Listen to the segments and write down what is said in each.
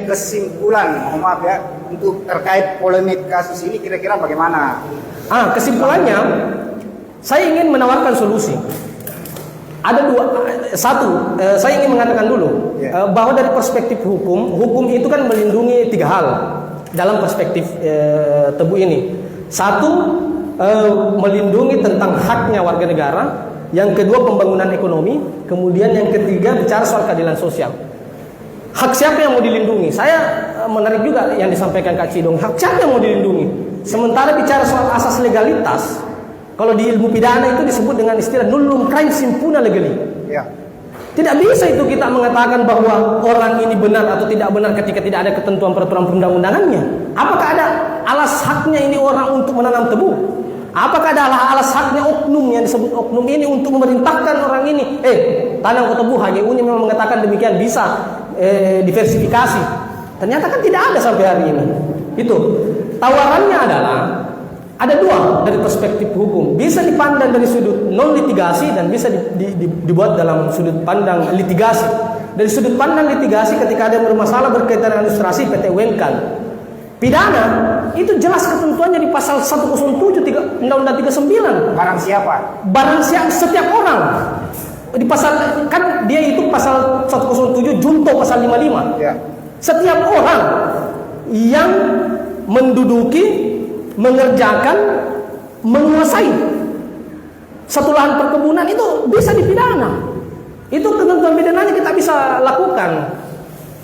kesimpulan, mohon maaf ya, untuk terkait polemik kasus ini kira-kira bagaimana? Kesimpulannya, saya ingin menawarkan solusi. Ada satu, saya ingin mengatakan dulu bahwa dari perspektif hukum itu kan melindungi 3 hal dalam perspektif Tebu ini. Satu, melindungi tentang haknya warga negara. Yang kedua, pembangunan ekonomi. Kemudian yang ketiga, bicara soal keadilan sosial. Hak siapa yang mau dilindungi? Saya menarik juga yang disampaikan Kak Cidong. Hak siapa yang mau dilindungi? Sementara bicara soal asas legalitas, kalau di ilmu pidana itu disebut dengan istilah nullum crime simpuna legally. Ya. Tidak bisa itu kita mengatakan bahwa orang ini benar atau tidak benar ketika tidak ada ketentuan peraturan perundang-undangannya. Apakah ada alas haknya ini orang untuk menanam tebu? Apakah ada alas haknya oknum yang disebut oknum ini untuk memerintahkan orang ini, tanam kota tebu, HGU-nya memang mengatakan demikian, bisa diversifikasi. Ternyata kan tidak ada sampai hari ini. Itu tawarannya adalah ada 2 dari perspektif hukum. Bisa dipandang dari sudut non litigasi dan bisa dibuat dalam sudut pandang litigasi. Dari sudut pandang litigasi, ketika ada bermasalah berkaitan dengan ilustrasi PT UNKAN pidana, itu jelas ketentuannya di pasal 107 Undang-Undang 39. Barang siapa? Barang siapa, setiap orang. Di pasal, kan dia itu pasal 107 junto pasal 55. Ya. Setiap orang yang menduduki, mengerjakan, menguasai satu lahan perkebunan itu bisa dipidana. Itu ketentuan pidananya kita bisa lakukan.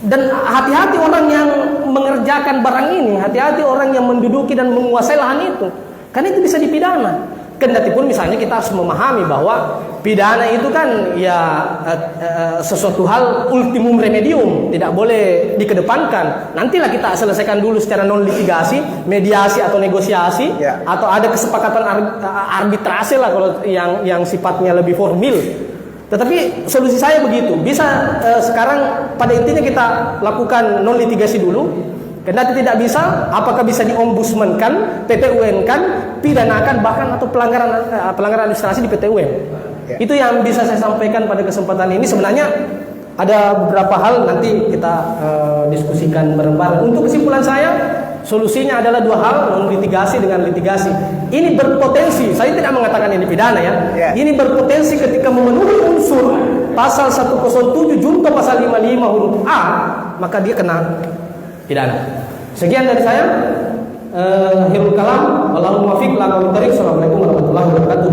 Dan hati-hati orang yang mengerjakan barang ini, hati-hati orang yang menduduki dan menguasai lahan itu, karena itu bisa dipidana. Kendatipun misalnya kita harus memahami bahwa pidana itu kan ya sesuatu hal ultimum remedium, tidak boleh dikedepankan. Nantilah kita selesaikan dulu secara non litigasi, mediasi atau negosiasi, atau ada kesepakatan arbitrase lah kalau yang sifatnya lebih formil. Tetapi solusi saya begitu, bisa sekarang pada intinya kita lakukan non litigasi dulu. Kendati tidak bisa, apakah bisa diombudsmankan, PT UN kan, pidanakan bahkan atau pelanggaran administrasi di PT UN. Itu yang bisa saya sampaikan pada kesempatan ini. Sebenarnya ada beberapa hal nanti kita diskusikan bareng-bareng. Untuk kesimpulan saya, solusinya adalah 2 hal, non litigasi dengan litigasi. Ini berpotensi, saya tidak mengatakan ini pidana ya. Ini berpotensi ketika memenuhi unsur pasal 107 junto pasal 55 huruf A, maka dia kena pidana. Sekian dari saya. Hirul kalam, wallahul muwaffiq, Assalamualaikum warahmatullahi wabarakatuh.